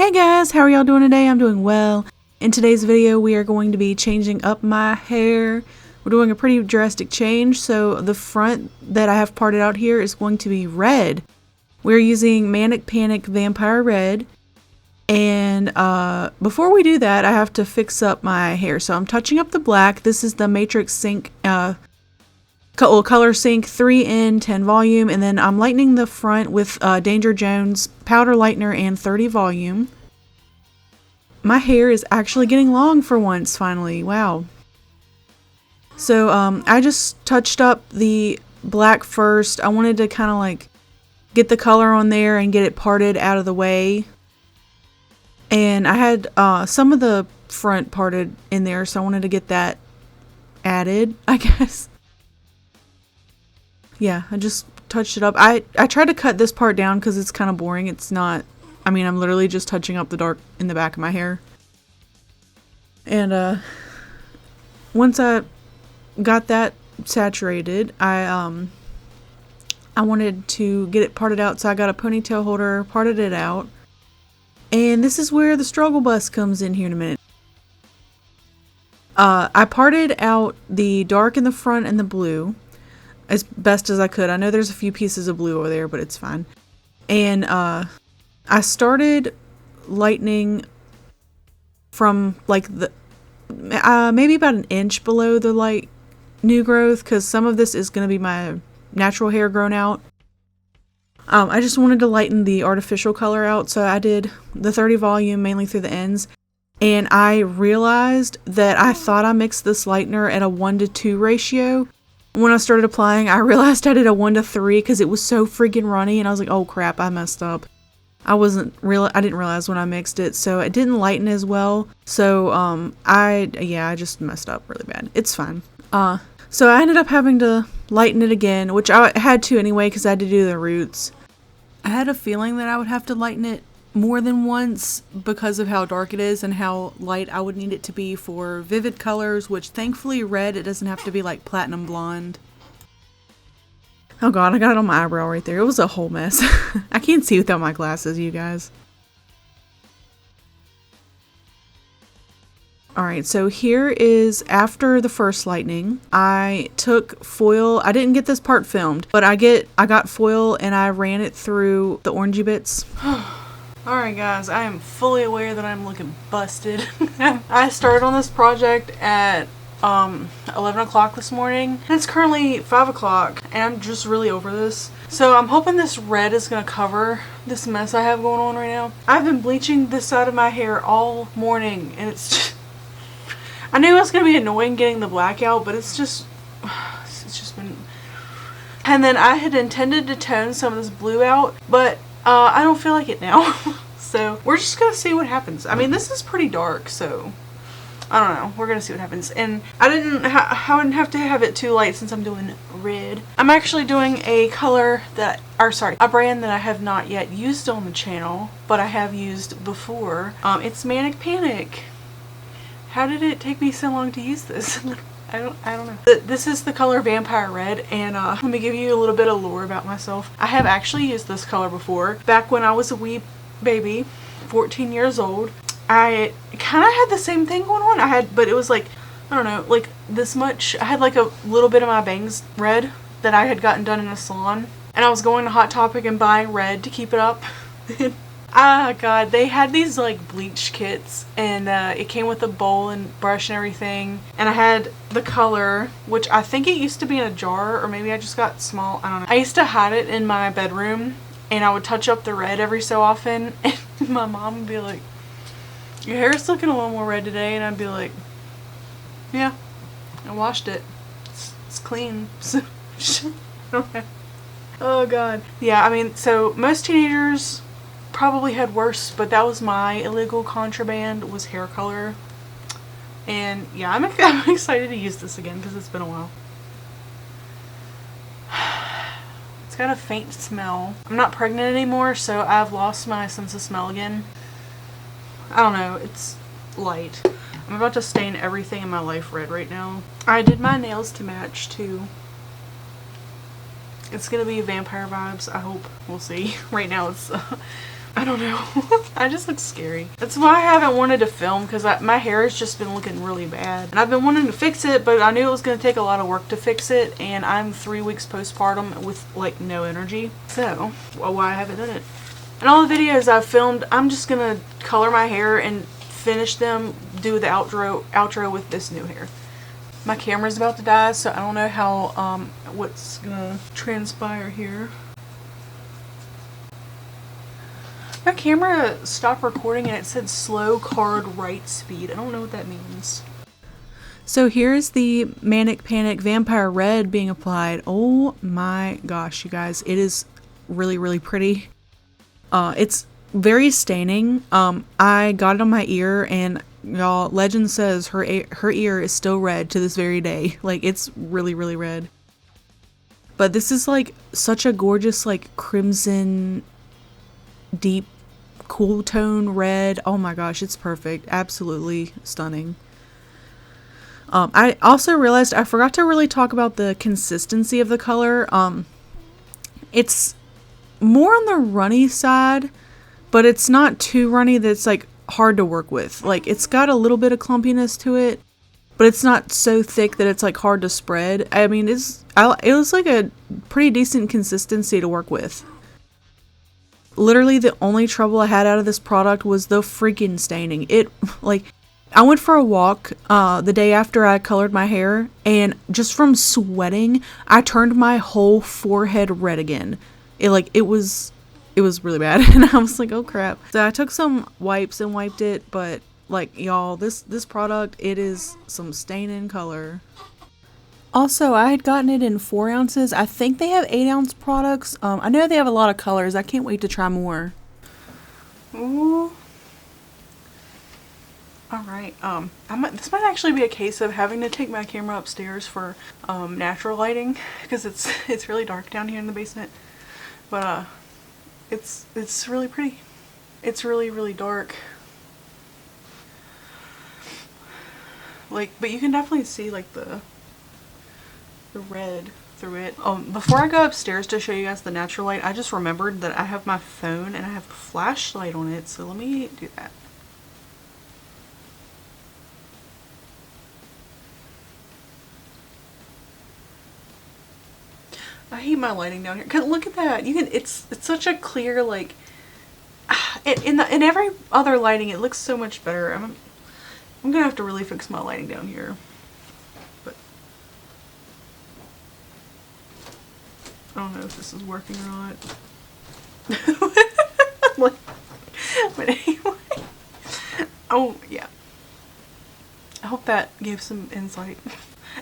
Hey guys, how are y'all doing today? I'm doing well. In today's video, we are going to be changing up my hair. We're doing a pretty drastic change, so the front that I have parted out here is going to be red. We're using Manic Panic Vampire Red. And before we do that, I have to fix up my hair. So I'm touching up the black. This is the Matrix Sync Color Sync 3 in 10 volume, and then I'm lightening the front with Danger Jones powder lightener and 30 volume. My hair is actually getting long for once, finally. Wow. So I just touched up the black first. I wanted to kind of like get the color on there and get it parted out of the way. And I had some of the front parted in there, so I wanted to get that added, I guess. Yeah, I just touched it up. I tried to cut this part down because it's kind of boring. It's not, I mean, I'm literally just touching up the dark in the back of my hair. And once I got that saturated, I wanted to get it parted out, so I got a ponytail holder, parted it out. And this is where the struggle bus comes in here in a minute. I parted out the dark in the front and the blue as best as I could. I know there's a few pieces of blue over there, but it's fine. And I started lightening from like the maybe about an inch below the light new growth, because some of this is going to be my natural hair grown out. I just wanted to lighten the artificial color out, so I did the 30 volume mainly through the ends. And I realized that I thought I mixed this lightener at a 1:2 ratio. When I started applying, I realized I did a 1:3 because it was so freaking runny, and I was like, oh crap, I messed up. I didn't realize when I mixed it, so it didn't lighten as well. So I just messed up really bad. It's fine. So I ended up having to lighten it again, which I had to anyway because I had to do the roots. I had a feeling that I would have to lighten it more than once because of how dark it is and how light I would need it to be for vivid colors, which thankfully red, it doesn't have to be like platinum blonde. Oh god, I got it on my eyebrow right there. It was a whole mess. I can't see without my glasses, you guys. Alright, so here is after the first lightening. I took foil. I didn't get this part filmed, but I got foil and I ran it through the orangey bits. Alright guys, I am fully aware that I'm looking busted. I started on this project at 11 o'clock this morning, and it's currently 5 o'clock, and I'm just really over this. So I'm hoping this red is going to cover this mess I have going on right now. I've been bleaching this side of my hair all morning, and it's just, I knew it was going to be annoying getting the black out, but it's just been... And then I had intended to tone some of this blue out, but I don't feel like it now. So we're just going to see what happens. I mean, this is pretty dark, so I don't know. We're going to see what happens. And I wouldn't have to have it too light since I'm doing red. I'm actually doing a color a brand that I have not yet used on the channel, but I have used before. It's Manic Panic. How did it take me so long to use this? I don't know. This is the color Vampire Red, and let me give you a little bit of lore about myself. I have actually used this color before. Back when I was a wee baby, 14 years old. I kind of had the same thing going on. But it was like, I don't know, like this much. I had like a little bit of my bangs red that I had gotten done in a salon. And I was going to Hot Topic and buying red to keep it up. Ah, god, they had these like bleach kits, and it came with a bowl and brush and everything. And I had the color, which I think it used to be in a jar, or maybe I just got small, I don't know. I used to hide it in my bedroom, and I would touch up the red every so often, and my mom would be like, your hair's looking a little more red today, and I'd be like, yeah, I washed it. It's clean. So, oh god. Yeah, I mean, so most teenagers probably had worse, but that was my illegal contraband, was hair color. And yeah, I'm excited to use this again because it's been a while. It's got a faint smell. I'm not pregnant anymore, so I've lost my sense of smell again. I don't know, it's light. I'm about to stain everything in my life red right now. I did my nails to match too. It's gonna be vampire vibes, I hope. We'll see. Right now it's I don't know. I just look scary. That's why I haven't wanted to film, because my hair has just been looking really bad. And I've been wanting to fix it, but I knew it was going to take a lot of work to fix it. And I'm 3 weeks postpartum with like no energy. So, well, why I haven't done it. And all the videos I've filmed, I'm just going to color my hair and finish them, do the outro with this new hair. My camera's about to die, so I don't know how, what's going to transpire here. My camera stopped recording and it said slow card write speed. I don't know what that means. So here's the Manic Panic Vampire Red being applied. Oh my gosh, you guys. It is really, really pretty. It's very staining. I got it on my ear, and y'all, legend says her ear is still red to this very day. Like, it's really, really red. But this is like such a gorgeous like crimson deep cool tone red. Oh my gosh, it's perfect. Absolutely stunning. I also realized I forgot to really talk about the consistency of the color. It's more on the runny side, but it's not too runny that's like hard to work with. Like, it's got a little bit of clumpiness to it, but it's not so thick that it's like hard to spread. I mean, it was like a pretty decent consistency to work with. Literally the only trouble I had out of this product was the freaking staining. I went for a walk the day after I colored my hair, and just from sweating, I turned my whole forehead red again. It was really bad, and I was like, oh crap. So I took some wipes and wiped it, but like, y'all, this product, it is some staining color. Also, I had gotten it in 4 ounces. I think they have 8 ounce products. I know they have a lot of colors. I can't wait to try more. Ooh. Alright, this might actually be a case of having to take my camera upstairs for natural lighting, because it's really dark down here in the basement. But it's really pretty. It's really, really dark. Like, but you can definitely see like the red through it. Before I go upstairs to show you guys the natural light, I just remembered that I have my phone and I have a flashlight on it, so let me do that. I hate my lighting down here. 'Cause look at that. It's such a clear, like, in every other lighting it looks so much better. I'm gonna have to really fix my lighting down here. But I don't know if this is working or not. But anyway. Oh yeah. I hope that gave some insight.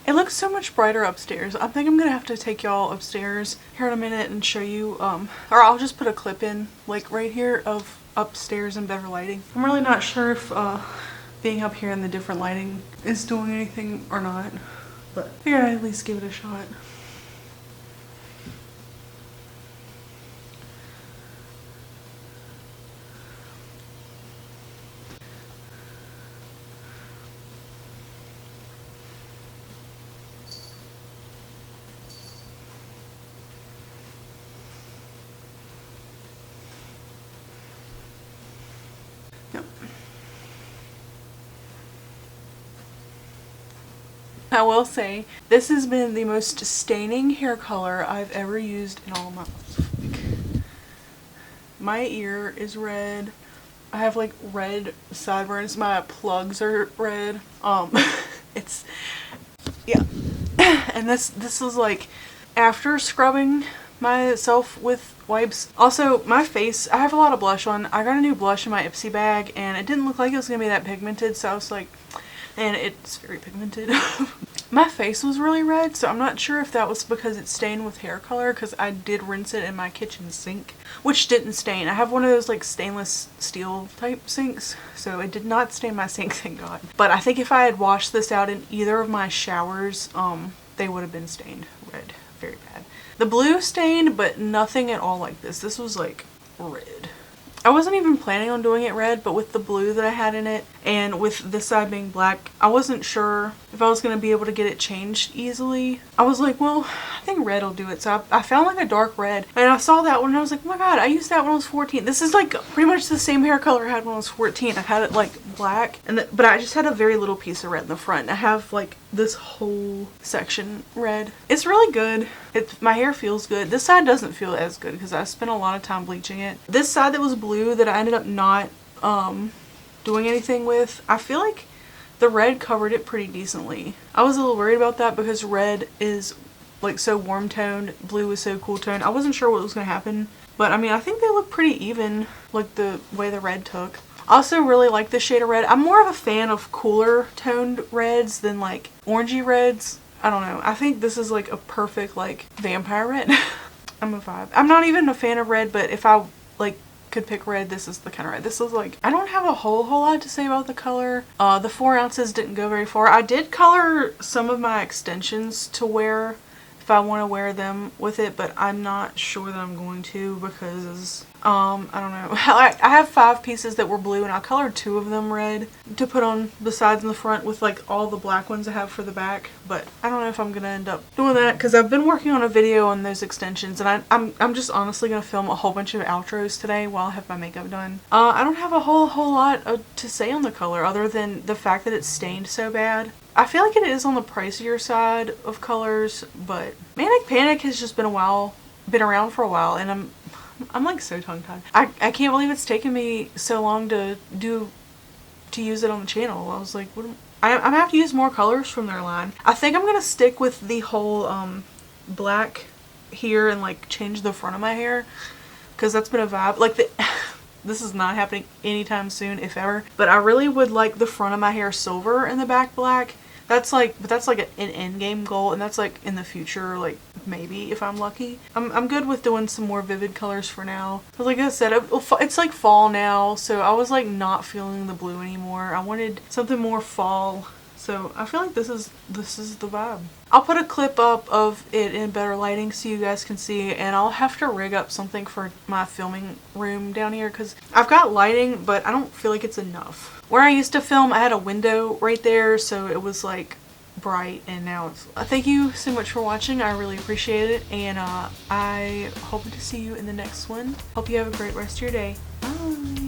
It looks so much brighter upstairs. I think I'm gonna have to take y'all upstairs here in a minute and show you, or I'll just put a clip in, like right here, of upstairs and better lighting. I'm really not sure if being up here in the different lighting is doing anything or not, but I figured I'd at least give it a shot. I will say, this has been the most staining hair color I've ever used in all my life. My ear is red. I have like red sideburns. My plugs are red. It's, yeah. And this is like after scrubbing myself with wipes. Also, my face, I have a lot of blush on. I got a new blush in my Ipsy bag and it didn't look like it was gonna be that pigmented, so I was like, and it's very pigmented. My face was really red, so I'm not sure if that was because it stained with hair color, because I did rinse it in my kitchen sink, which didn't stain. I have one of those like stainless steel type sinks, so it did not stain my sink, thank God. But I think if I had washed this out in either of my showers, they would have been stained red, very bad. The blue stained, but nothing at all like this. This was like red. I wasn't even planning on doing it red, but with the blue that I had in it and with this side being black, I wasn't sure if I was going to be able to get it changed easily. I was like, well, I think red will do it. So I found like a dark red and I saw that one and I was like, oh my god, I used that when I was 14. This is like pretty much the same hair color I had when I was 14. I had it like black, but I just had a very little piece of red in the front. I have like this whole section red. It's really good. My hair feels good. This side doesn't feel as good because I spent a lot of time bleaching it. This side that was blue that I ended up not doing anything with, I feel like the red covered it pretty decently. I was a little worried about that because red is like so warm toned, blue is so cool toned. I wasn't sure what was going to happen, but I mean, I think they look pretty even, like the way the red took. I also really like this shade of red. I'm more of a fan of cooler toned reds than like orangey reds. I don't know. I think this is like a perfect like vampire red. I'm a vibe. I'm not even a fan of red, but if I like could pick red, this is the kind of red. This is like, I don't have a whole lot to say about the color. The 4 ounces didn't go very far. I did color some of my extensions to wear if I want to wear them with it, but I'm not sure that I'm going to because I don't know. I have 5 pieces that were blue and I colored 2 of them red to put on the sides and the front with like all the black ones I have for the back, but I don't know if I'm gonna end up doing that because I've been working on a video on those extensions and I'm just honestly gonna film a whole bunch of outros today while I have my makeup done. I don't have a whole lot to say on the color other than the fact that it's stained so bad. I feel like it is on the pricier side of colors, but Manic Panic has just been around for a while, and I'm like so tongue-tied. I can't believe it's taken me so long to use it on the channel. I was like, I'm gonna have to use more colors from their line. I think I'm gonna stick with the whole black here and like change the front of my hair because that's been a vibe. Like this is not happening anytime soon, if ever. But I really would like the front of my hair silver and the back black. That's like an end game goal, and that's like in the future, like maybe if I'm lucky. I'm good with doing some more vivid colors for now. But like I said, it's like fall now, so I was like not feeling the blue anymore. I wanted something more fall, so I feel like this is the vibe. I'll put a clip up of it in better lighting so you guys can see, and I'll have to rig up something for my filming room down here because I've got lighting, but I don't feel like it's enough. Where I used to film, I had a window right there, so it was like bright, and now it's... Thank you so much for watching. I really appreciate it, and I hope to see you in the next one. Hope you have a great rest of your day. Bye!